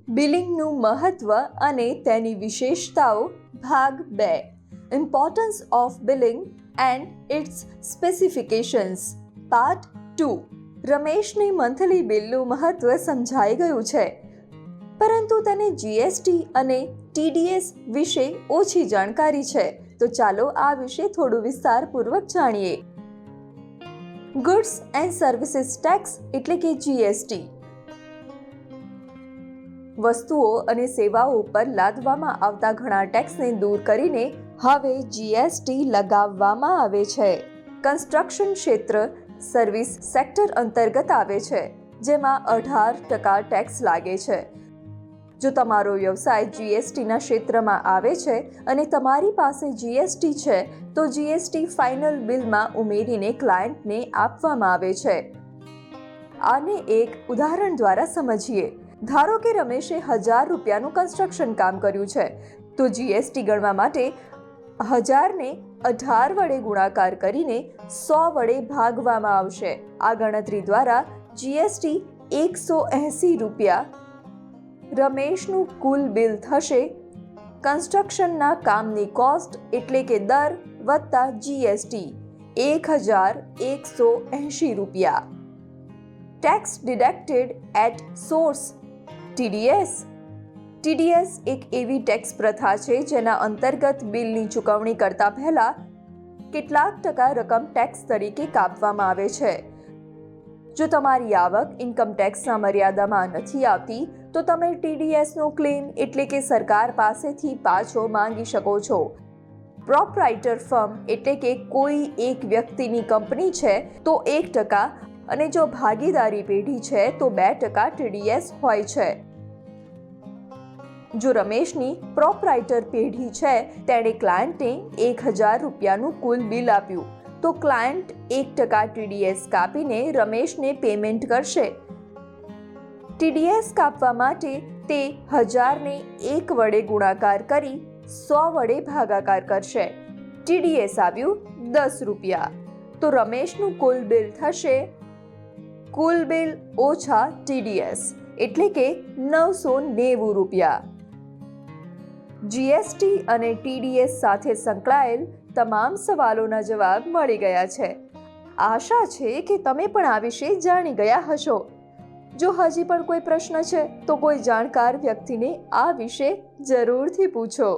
બિલિંગનું મહત્વ અને તેની વિશેષતાઓ ભાગ 2 importance of billing and its specifications part 2 રમેશને મંથલી બિલનું મહત્વ સમજાઈ ગયું છે, પરંતુ તેને જીએસટી અને ટીડીએસ વિશે ઓછી જાણકારી છે. તો ચાલો આ વિશે થોડું વિસ્તારપૂર્વક જાણીએ. ગુડ્સ એન્ડ સર્વિસીસ ટેક્સ એટલે કે જીએસટી વસ્તુઓ અને સેવાઓ પર લાદવામાં આવતા ઘણા ટેક્સને દૂર કરીને હવે જીએસટી લગાવવામાં આવે છે. કન્સ્ટ્રક્શન ક્ષેત્ર સર્વિસ સેક્ટર અંતર્ગત આવે છે, જેમાં 18% ટેક્સ લાગે છે. જો તમારો વ્યવસાય જીએસટીના ક્ષેત્રમાં આવે છે અને તમારી પાસે જીએસટી છે, તો જીએસટી ફાઇનલ બિલમાં ઉમેરીને ક્લાયન્ટને આપવામાં આવે છે. આને એક ઉદાહરણ દ્વારા સમજીએ. ધારો કે રમેશે 1000 રૂપિયાનું કન્સ્ટ્રક્શન કામ કર્યું છે, તો જીએસટી ગણવા માટે 1000 ને 18 વડે ગુણાકાર કરીને 100 વડે ભાગવામાં આવશે. આ ગણતરી દ્વારા જીએસટી 180 રૂપિયા રમેશનું કુલ બિલ થશે. કન્સ્ટ્રક્શનના કામની કોસ્ટ એટલે કે દર વત્તા જીએસટી 1180 રૂપિયા. Tax deducted at source TDS એક એવી ટેક્સ પ્રથા છે જેના અંતર્ગત બિલની ચૂકવણી કરતા પહેલા કેટલાક ટકા રકમ ટેક્સ તરીકે કાપવામાં આવે છે. જો તમારી આવક ઇન્કમ ટેક્સના મર્યાદામાં નથી આવતી, તો તમે ટીડીએસનો ક્લેમ એટલે કે સરકાર પાસેથી પાછો માંગી શકો છો. પ્રોપરાઇટર ફર્મ એટલે કે કોઈ એક વ્યક્તિની કંપની છે તો 1%, અને જો ભાગીદારી પેઢી છે તો 2% ટીડીએસ હોય છે. જો રમેશની પ્રોપરાઇટર પેઢી છે, તેણે ક્લાયન્ટને 1000 રૂપિયાનું કુલ બિલ આપ્યું, તો ક્લાયન્ટ 1% ટીડીએસ કાપીને રમેશને પેમેન્ટ કરશે. ટીડીએસ કાપવા માટે તે 1000 ને 1 વડે ગુણાકાર કરી 100 વડે ભાગાકાર કરશે. ટીડીએસ આવ્યું 10 રૂપિયા, તો રમેશનું કુલ બિલ થશે કુલ બિલ ઓછા ટીડીએસ એટલે કે 990 રૂપિયા. જીએસટી અને ટીડીએસ સાથે સંકળાયેલ તમામ સવાલોના જવાબ મળી ગયા છે. આશા છે કે તમે પણ આ વિશે જાણી ગયા હશો. જો હજી પણ કોઈ પ્રશ્ન છે તો કોઈ જાણકાર વ્યક્તિને આ વિશે જરૂરથી પૂછો.